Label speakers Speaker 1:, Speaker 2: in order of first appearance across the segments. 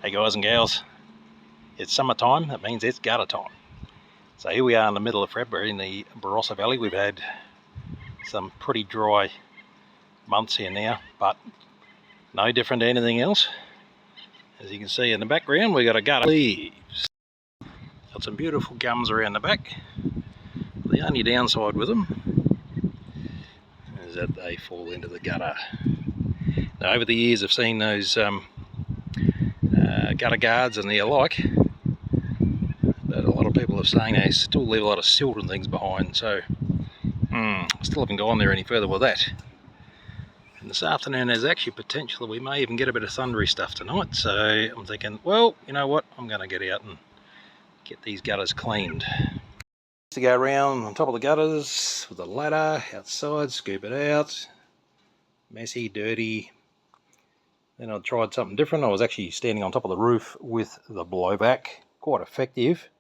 Speaker 1: Hey guys and gals, it's summertime. That means it's gutter time. So here we are in the middle of February in the Barossa Valley. We've had some pretty dry months here now, but no different to anything else. As you can see in the background, we've got a gutter leaves. Got some beautiful gums around the back. The only downside with them is that they fall into the gutter. Now over the years I've seen those gutter guards and the alike, but a lot of people are saying they still leave a lot of silt and things behind, so still haven't gone there any further with that. And this afternoon there's actually potential we may even get a bit of thundery stuff tonight, so I'm thinking, well, you know what, I'm going to get out and get these gutters cleaned. To go around on top of the gutters with a ladder outside, scoop it out, messy, dirty. Then I tried something different. I was actually standing on top of the roof with the blowback, quite effective.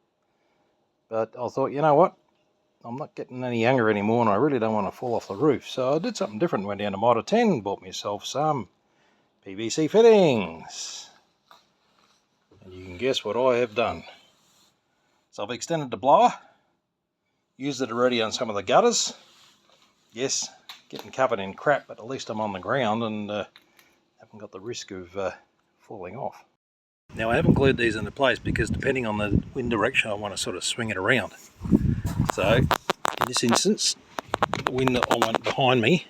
Speaker 1: But I thought, you know what, I'm not getting any younger anymore and I really don't want to fall off the roof. So I did something different, went down to Mitre 10, bought myself some PVC fittings. And you can guess what I have done. So I've extended the blower, used it already on some of the gutters. Yes, getting covered in crap, but at least I'm on the ground and haven't got the risk of falling off. Now I haven't glued these into place because depending on the wind direction I want to sort of swing it around. So in this instance, the wind that I want behind me,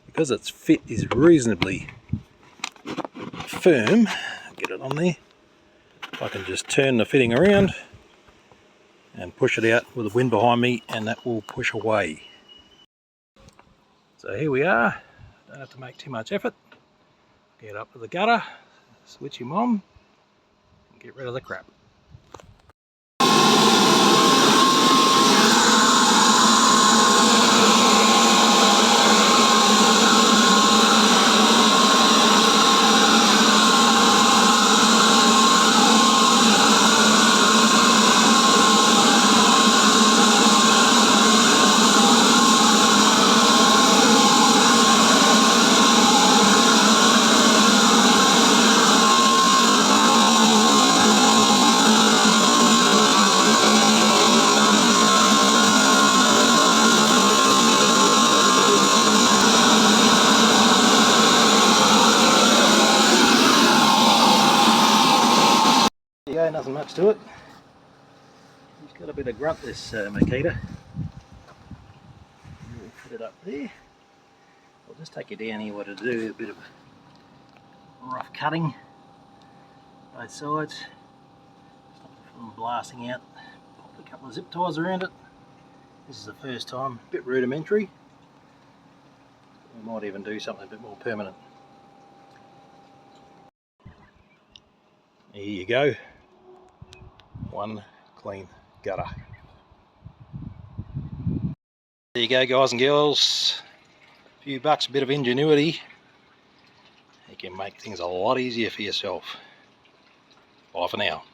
Speaker 1: because its fit is reasonably firm, get it on there, I can just turn the fitting around and push it out with the wind behind me and that will push away. So here we are, don't have to make too much effort. Get up to the gutter, switch him on, and get rid of the crap. Yeah, nothing much to it. He's got a bit of grunt, this Makita. We'll put it up there. I'll just take you down here what to do, a bit of rough cutting both sides. Stop it from blasting out. Pop a couple of zip ties around it. This is the first time, a bit rudimentary. We might even do something a bit more permanent. Here you go. One clean gutter. There you go, guys and girls. A few bucks, a bit of ingenuity. You can make things a lot easier for yourself. Bye for now.